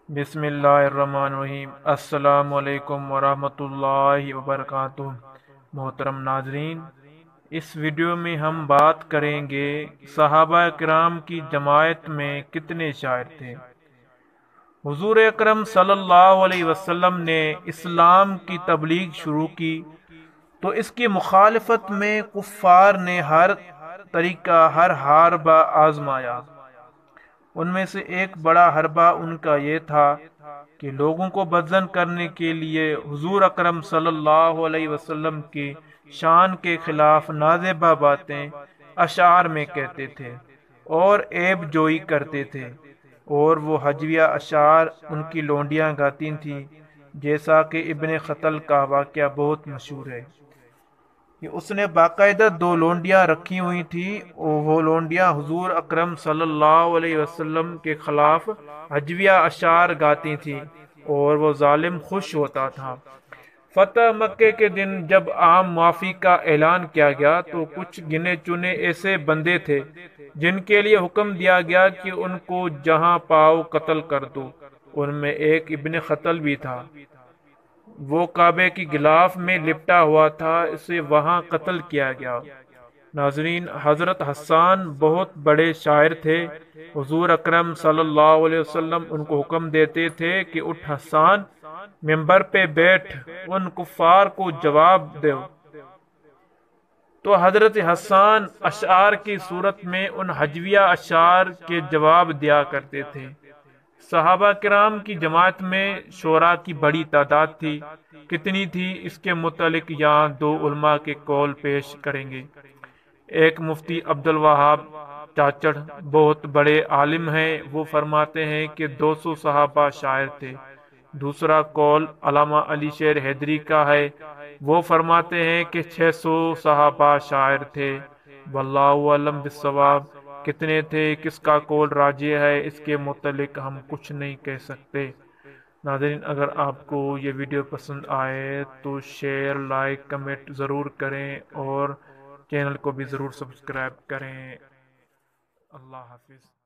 بسم اللہ الرحمن الرحیم۔ السلام علیکم ورحمۃ اللہ وبرکاتہ۔ محترم ناظرین، اس ویڈیو میں ہم بات کریں گے صحابہ کرام کی جماعت میں کتنے شاعر تھے۔ حضور اکرم صلی اللہ علیہ وسلم نے اسلام کی تبلیغ شروع کی تو اس کی مخالفت میں کفار نے ہر طریقہ، ہر حربہ آزمایا۔ ان میں سے ایک بڑا حربہ ان کا یہ تھا کہ لوگوں کو بدظن کرنے کے لیے حضور اکرم صلی اللہ علیہ وسلم کی شان کے خلاف نازیبہ باتیں اشعار میں کہتے تھے اور عیب جوئی کرتے تھے، اور وہ ہجویہ اشعار ان کی لونڈیاں گاتی تھیں، جیسا کہ ابن خطل کا واقعہ بہت مشہور ہے کہ اس نے باقاعدہ دو لونڈیاں رکھی ہوئی تھی، اور وہ لونڈیاں حضور اکرم صلی اللہ علیہ وسلم کے خلاف ہجویہ اشعار گاتی تھیں اور وہ ظالم خوش ہوتا تھا۔ فتح مکے کے دن جب عام معافی کا اعلان کیا گیا تو کچھ گنے چنے ایسے بندے تھے جن کے لیے حکم دیا گیا کہ ان کو جہاں پاؤ قتل کر دو۔ ان میں ایک ابن خطل بھی تھا۔ وہ کعبے کی غلاف میں لپٹا ہوا تھا، اسے وہاں قتل کیا گیا۔ ناظرین، حضرت حسان بہت بڑے شاعر تھے۔ حضور اکرم صلی اللہ علیہ وسلم ان کو حکم دیتے تھے کہ اٹھ حسان، ممبر پہ بیٹھ، ان کفار کو جواب دو۔ تو حضرت حسان اشعار کی صورت میں ان ہجویہ اشعار کے جواب دیا کرتے تھے۔ صحابہ کرام کی جماعت میں شعراء کی بڑی تعداد تھی۔ کتنی تھی اس کے متعلق یہاں دو علماء کے قول پیش کریں گے۔ ایک مفتی عبد الوہاب چاچڑ بہت بڑے عالم ہیں، وہ فرماتے ہیں کہ 200 صحابہ شاعر تھے۔ دوسرا قول علامہ علی شیر حیدری کا ہے، وہ فرماتے ہیں کہ 600 صحابہ شاعر تھے۔ واللہ اعلم بالصواب۔ کتنے تھے، کس کا قول راجح ہے، اس کے متعلق ہم کچھ نہیں کہہ سکتے۔ ناظرین، اگر آپ کو یہ ویڈیو پسند آئے تو شیئر، لائک، کمنٹ ضرور کریں اور چینل کو بھی ضرور سبسکرائب کریں۔ اللہ حافظ۔